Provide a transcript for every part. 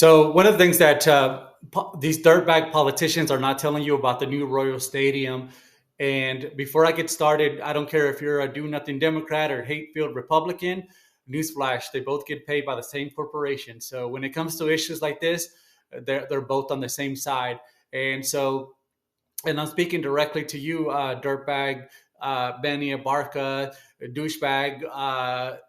So one of the things that these dirtbag politicians are not telling you about the new Royal Stadium. And before I get started, I don't care if you're a do-nothing Democrat or hate-filled Republican. Newsflash: they both get paid by the same corporation. So when it comes to issues like this, they're both on the same side. And so, and I'm speaking directly to you, dirtbag, Benny Abarca, douchebag.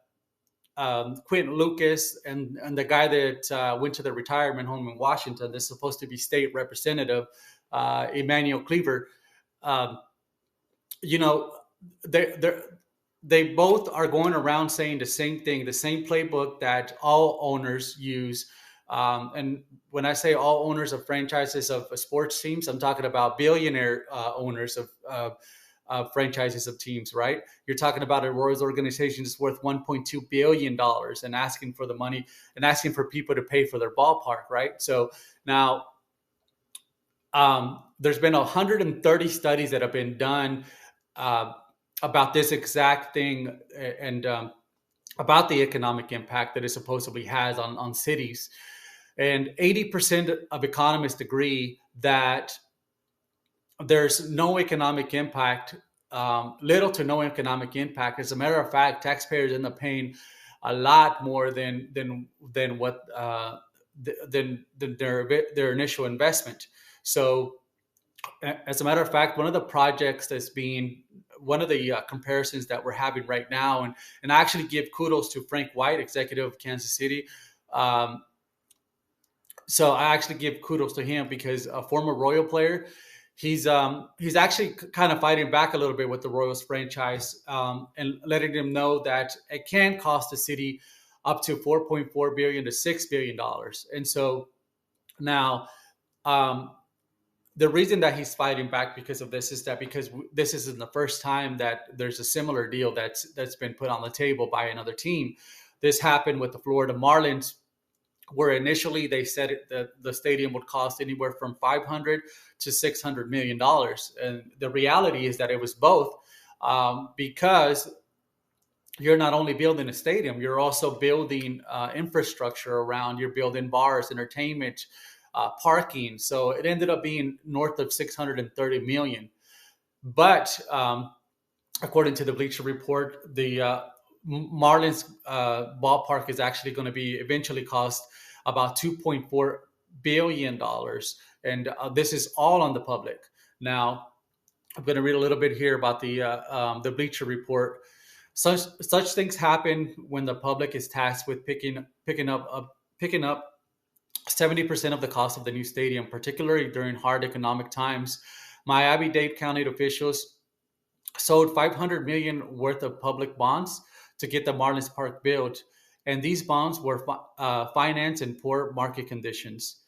Quentin Lucas and the guy that went to the retirement home in Washington that's supposed to be state representative, Emmanuel Cleaver. Um, you know, they they both are going around saying the same thing, the same playbook that all owners use. And when I say all owners of franchises of sports teams, I'm talking about billionaire owners of franchises of teams, right? You're talking about a Royals organization that's worth $1.2 billion and asking for the money and asking for people to pay for their ballpark, right? So now there's been 130 studies that have been done uh, about this exact thing and about the economic impact that it supposedly has on cities. And 80% of economists agree that there's no economic impact, little to no economic impact. As a matter of fact, taxpayers end up paying a lot more than what than their initial investment. So, as a matter of fact, one of the projects that's being one of the comparisons that we're having right now, and I actually give kudos to Frank White, executive of Kansas City. Um, so I actually give kudos to him because a former Royal player, he's actually kind of fighting back a little bit with the Royals franchise and letting them know that it can cost the city up to 4.4 billion to $6 billion. And so now um, the reason that he's fighting back because of this is that because this isn't the first time that there's a similar deal that's been put on the table by another team. This happened with the Florida Marlins, where initially they said that the stadium would cost anywhere from 500 to 600 million dollars, and the reality is that it was both, because you're not only building a stadium, you're also building infrastructure around. You're building bars, entertainment, parking. So it ended up being north of 630 million. But according to the Bleacher Report, the Marlins ballpark is actually going to be eventually cost about $2.4 billion, and this is all on the public. Now, I'm going to read a little bit here about the Bleacher Report. Such things happen when the public is tasked with picking up 70% of the cost of the new stadium, particularly during hard economic times. Miami-Dade County officials sold 500 million worth of public bonds to get the Marlins Park built, and these bonds were financed in poor market conditions.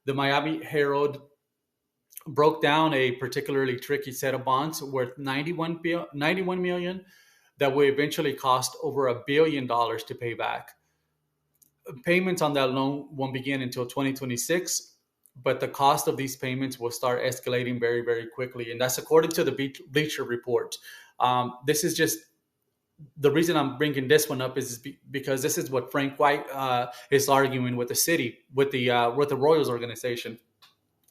The Miami Herald broke down a particularly tricky set of bonds worth 91 million that will eventually cost over $1 billion to pay back. Payments on that loan won't begin until 2026, but the cost of these payments will start escalating very, very quickly. And that's according to the Bleacher Report. This is just the reason I'm bringing this one up is because this is what Frank White is arguing with the city, with the Royals organization,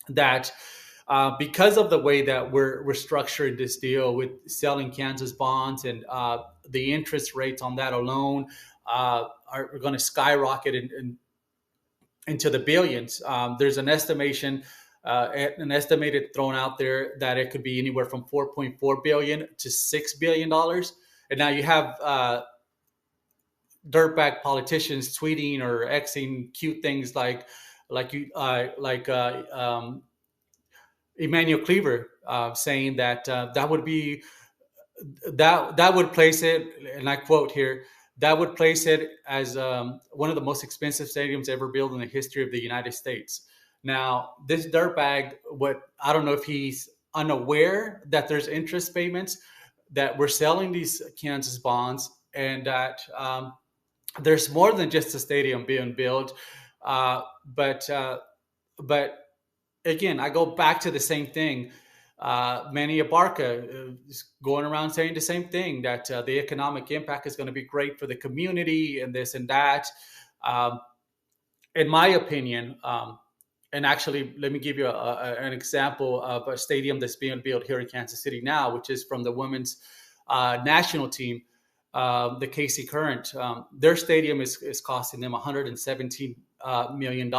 that because of the way that we're structuring this deal with selling Kansas bonds and the interest rates on that alone are going to skyrocket into the billions. There's an estimated thrown out there that it could be anywhere from 4.4 billion to $6 billion. And now you have dirtbag politicians tweeting or xing cute things like you like Emmanuel Cleaver saying that that would be that would place it, and I quote here, that would place it as one of the most expensive stadiums ever built in the history of the United States. Now, this dirtbag, what I don't know if he's unaware that there's interest payments, that we're selling these Kansas bonds, and that there's more than just a stadium being built. Uh, but uh, but again, I go back to the same thing. Manny Abarca is going around saying the same thing, that the economic impact is going to be great for the community and this and that. Um, in my opinion, and actually, let me give you an example of a stadium that's being built here in Kansas City now, which is from the women's national team, the KC Current. Their stadium is costing them $117 million,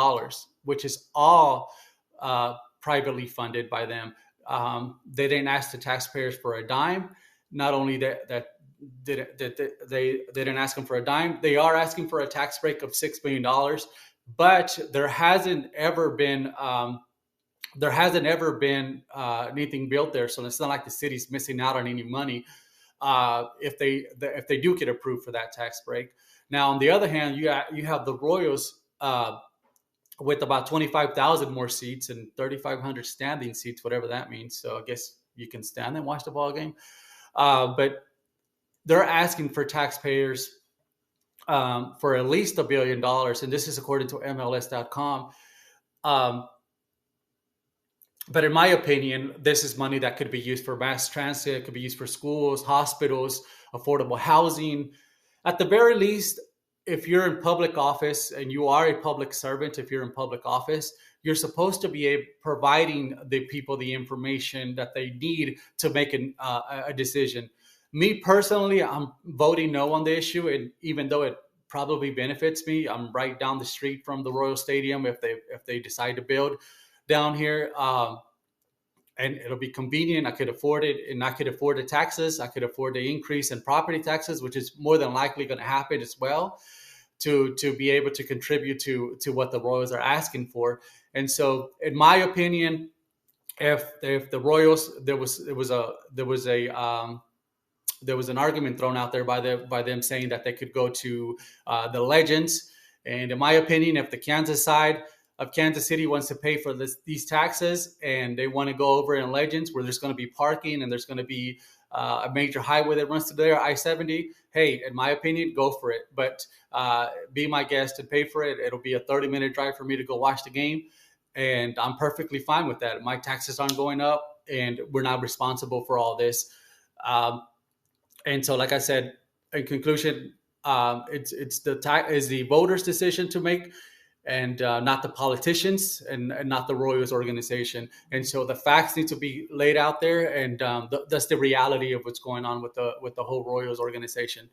which is all privately funded by them. They didn't ask the taxpayers for a dime. Not only they didn't ask them for a dime, they are asking for a tax break of $6 million, but there hasn't ever been anything built there, so it's not like the city's missing out on any money if they do get approved for that tax break. Now, on the other hand, you have the Royals with about 25,000 more seats and 3,500 standing seats, whatever that means. So I guess you can stand and watch the ball game, but they're asking for taxpayers for at least $1 billion, and this is according to MLS.com. But in my opinion, this is money that could be used for mass transit, could be used for schools, hospitals, affordable housing. At the very least, if you're in public office and you are a public servant, if you're in public office, you're supposed to be providing the people the information that they need to make a decision. Me personally, I'm voting no on the issue, and even though it probably benefits me, I'm right down the street from the Royal Stadium if they decide to build down here, and it'll be convenient. I could afford it, and I could afford the taxes. I could afford the increase in property taxes, which is more than likely going to happen as well, to be able to contribute to what the Royals are asking for. And so, in my opinion, if the Royals, there was an argument thrown out there by them saying that they could go to the Legends. And in my opinion, if the Kansas side of Kansas City wants to pay for these taxes and they want to go over in Legends where there's going to be parking and there's going to be a major highway that runs through there, I-70, hey, in my opinion, go for it. But be my guest and pay for it. It'll be a 30-minute drive for me to go watch the game. And I'm perfectly fine with that. My taxes aren't going up and we're not responsible for all this. And so, like I said, in conclusion, it's the voters' decision to make, and not the politicians and not the Royals organization. And so the facts need to be laid out there, and that's the reality of what's going on with the whole Royals organization.